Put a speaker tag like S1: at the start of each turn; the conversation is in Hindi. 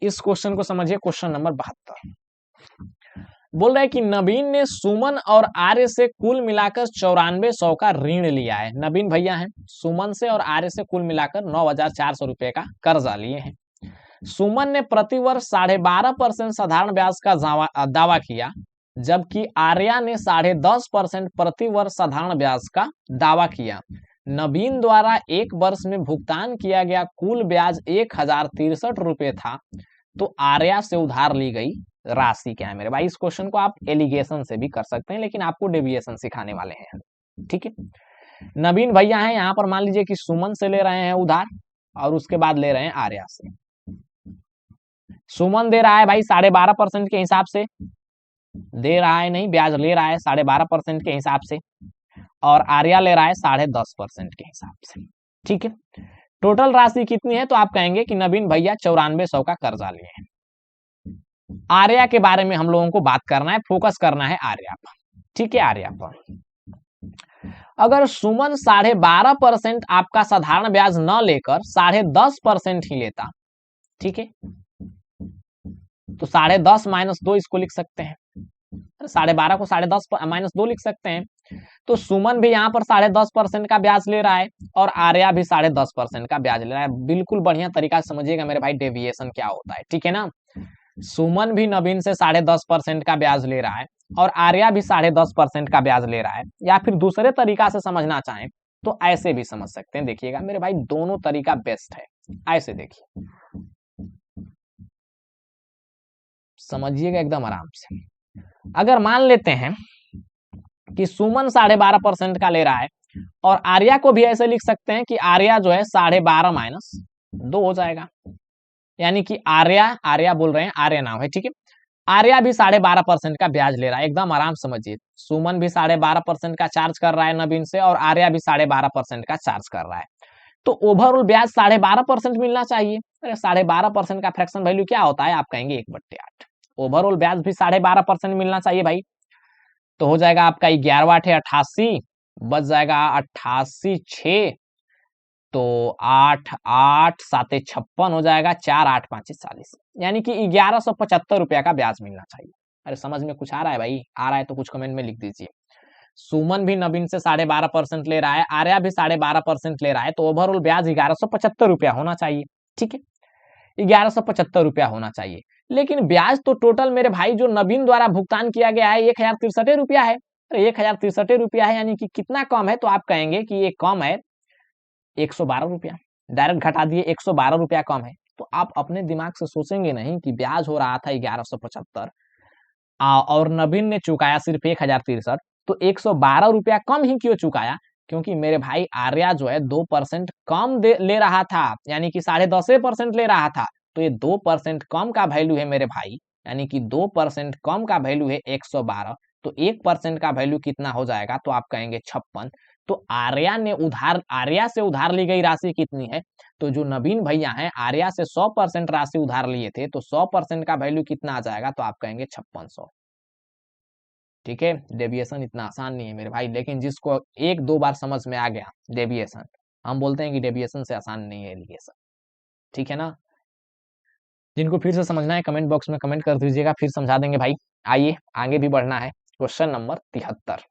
S1: इस क्वेश्चन को समझिए, क्वेश्चन नंबर 72 बोल रहा है कि नवीन ने सुमन और आर्य से कुल मिलाकर 9400 का ऋण लिया है। नवीन भैया हैं, सुमन से और आर्य से कुल मिलाकर 9400 रुपए का कर्जा लिए हैं। सुमन ने प्रतिवर्ष 12.5% साधारण ब्याज का दावा किया, जबकि आर्या ने 10.5% प्रतिवर्ष साधारण ब्याज का दावा किया। नवीन द्वारा एक वर्ष में भुगतान किया गया कुल ब्याज 1063 रुपए था, तो आर्या से उधार ली गई राशि क्या है मेरे भाई। इस क्वेश्चन को आप एलिगेशन से भी कर सकते हैं, लेकिन आपको डेविएशन सिखाने वाले हैं, ठीक है। नवीन भैया हैं, यहां पर मान लीजिए कि सुमन से ले रहे हैं उधार और उसके बाद ले रहे हैं आर्या से। सुमन दे रहा है भाई 12.5% के हिसाब से, दे रहा है नहीं, ब्याज ले रहा है 12.5% के हिसाब से, और आर्या ले रहा है 10.5% के हिसाब से, ठीक है। टोटल राशि कितनी है, तो आप कहेंगे कि नवीन भैया 9400 का कर्जा लिए हैं। आर्या के बारे में हम लोगों को बात करना है, फोकस करना है आर्या पर, ठीक है। आर्या पर अगर सुमन 12.5% आपका साधारण ब्याज न लेकर 10.5% ही लेता, ठीक है, तो 10.5 - 2 इसको लिख सकते हैं, 12.5 को 10.5 - 2 लिख सकते हैं। तो सुमन भी यहाँ पर 10.5% का ब्याज ले रहा है और आर्या भी 10.5% का ब्याज ले रहा है। बिल्कुल बढ़िया तरीका से समझिएगा मेरे भाई डेविएशन क्या होता है, ठीक है ना। सुमन भी नवीन से 10.5% का ब्याज ले रहा है और आर्या भी 10.5% का ब्याज ले रहा है, या फिर दूसरे तरीका से समझना चाहें तो ऐसे भी समझ सकते हैं। देखिएगा मेरे भाई, दोनों तरीका बेस्ट है, ऐसे देखिए, समझिएगा एकदम आराम से। अगर मान लेते हैं कि सुमन 12.5% का ले रहा है, और आर्या को भी ऐसे लिख सकते हैं कि आर्या जो है 12.5 - 2 हो जाएगा, यानी कि आर्या बोल रहे हैं, आर्या नाम है, ठीक है। आर्या भी 12.5% का ब्याज ले रहा है, एकदम आराम समझिए। सुमन भी 12.5% का चार्ज कर रहा है नवीन से, और आर्या भी 12.5% का चार्ज कर रहा है, तो ओवरऑल ब्याज 12.5% मिलना चाहिए। अरे 12.5% का फ्रैक्शन वैल्यू क्या होता है, आप कहेंगे 1/8। ओवरऑल ब्याज भी 12.5% मिलना चाहिए भाई, तो हो जाएगा आपका 11 8 88, बच जाएगा 88 6, तो 8 8 7 56 हो जाएगा, 4 8 5 40, यानी कि 1175 रुपया का ब्याज मिलना चाहिए। अरे समझ में कुछ आ रहा है भाई, आ रहा है तो कुछ कमेंट में लिख दीजिए। सुमन भी नवीन से 12.5% ले रहा है, आर्या भी 12.5% ले रहा है, तो ओवरऑल ब्याज 1175 रुपया होना चाहिए, ठीक है। 1175 रुपया होना चाहिए, लेकिन ब्याज तो टोटल मेरे भाई जो नवीन द्वारा भुगतान किया गया है 1063 रुपया है। अरे 1063 रुपया है, यानी कि कितना कम है, तो आप कहेंगे कि ये कम है 112 रुपया। डायरेक्ट घटा दिए, 112 रुपया कम है। तो आप अपने दिमाग से सोचेंगे नहीं कि ब्याज हो रहा था 1175 और नवीन ने चुकाया सिर्फ 1063, तो 112 रुपया कम ही क्यों चुकाया, क्योंकि मेरे भाई आर्या जो है 2% कम ले रहा था, यानी कि 10.5% ले रहा था, तो ये 2% कम का वैल्यू है मेरे भाई, यानी कि 2% कम का वैल्यू है 112, तो 1% का वैल्यू कितना हो जाएगा, तो आप कहेंगे 56। तो आर्या से उधार ली गई राशि कितनी है, तो जो नवीन भैया हैं आर्या से 100% राशि उधार लिए थे, तो 100% का वैल्यू कितना आ जाएगा, तो आप कहेंगे 5600, ठीक है। डेविएशन इतना आसान नहीं है मेरे भाई, लेकिन जिसको 1 2 बार समझ में आ गया डेविएशन, हम बोलते हैं कि डेविएशन से आसान नहीं है एलिगेशन, ठीक है ना। जिनको फिर से समझना है कमेंट बॉक्स में कमेंट कर दीजिएगा, फिर समझा देंगे भाई। आइए आगे भी बढ़ना है, क्वेश्चन नंबर 73।